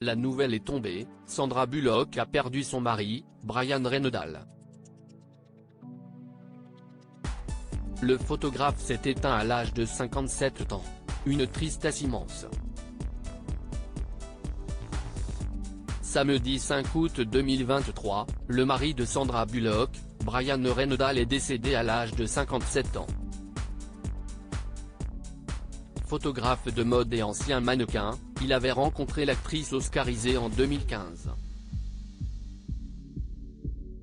La nouvelle est tombée, Sandra Bullock a perdu son mari, Bryan Reynolds. Le photographe s'est éteint à l'âge de 57 ans. Une tristesse immense. Samedi 5 août 2023, le mari de Sandra Bullock, Bryan Reynolds est décédé à l'âge de 57 ans. Photographe de mode et ancien mannequin, il avait rencontré l'actrice oscarisée en 2015.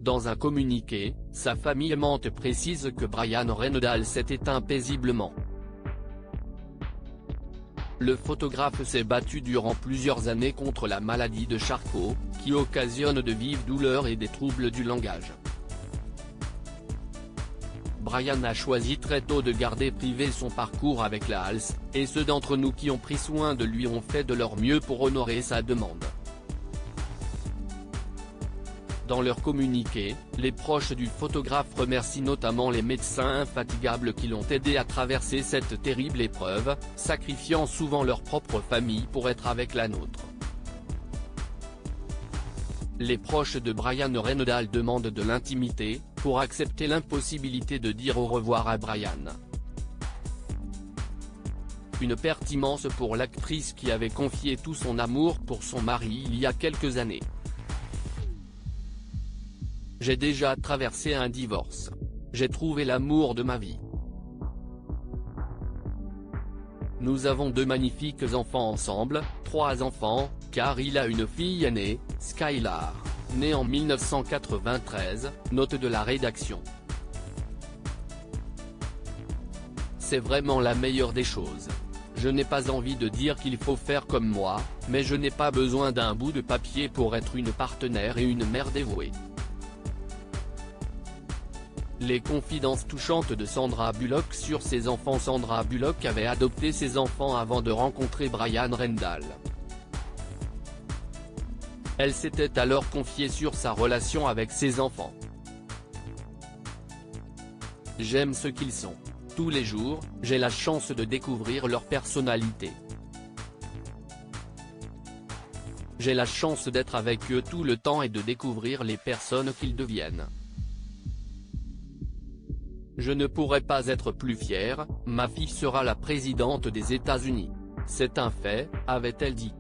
Dans un communiqué, sa famille aimante précise que Bryan Reynolds s'est éteint paisiblement. Le photographe s'est battu durant plusieurs années contre la maladie de Charcot, qui occasionne de vives douleurs et des troubles du langage. Bryan a choisi très tôt de garder privé son parcours avec la Hals, et ceux d'entre nous qui ont pris soin de lui ont fait de leur mieux pour honorer sa demande. Dans leur communiqué, les proches du photographe remercient notamment les médecins infatigables qui l'ont aidé à traverser cette terrible épreuve, sacrifiant souvent leur propre famille pour être avec la nôtre. Les proches de Bryan Reynolds demandent de l'intimité, pour accepter l'impossibilité de dire au revoir à Bryan. Une perte immense pour l'actrice qui avait confié tout son amour pour son mari il y a quelques années. J'ai déjà traversé un divorce. J'ai trouvé l'amour de ma vie. Nous avons 2 magnifiques enfants ensemble, 3 enfants, car il a une fille aînée, Skylar, née en 1993, note de la rédaction. C'est vraiment la meilleure des choses. Je n'ai pas envie de dire qu'il faut faire comme moi, mais je n'ai pas besoin d'un bout de papier pour être une partenaire et une mère dévouée. Les confidences touchantes de Sandra Bullock sur ses enfants. Sandra Bullock avait adopté ses enfants avant de rencontrer Bryan Reynolds. Elle s'était alors confiée sur sa relation avec ses enfants. J'aime ce qu'ils sont. Tous les jours, j'ai la chance de découvrir leur personnalité. J'ai la chance d'être avec eux tout le temps et de découvrir les personnes qu'ils deviennent. Je ne pourrais pas être plus fière, ma fille sera la présidente des États-Unis. C'est un fait, avait-elle dit.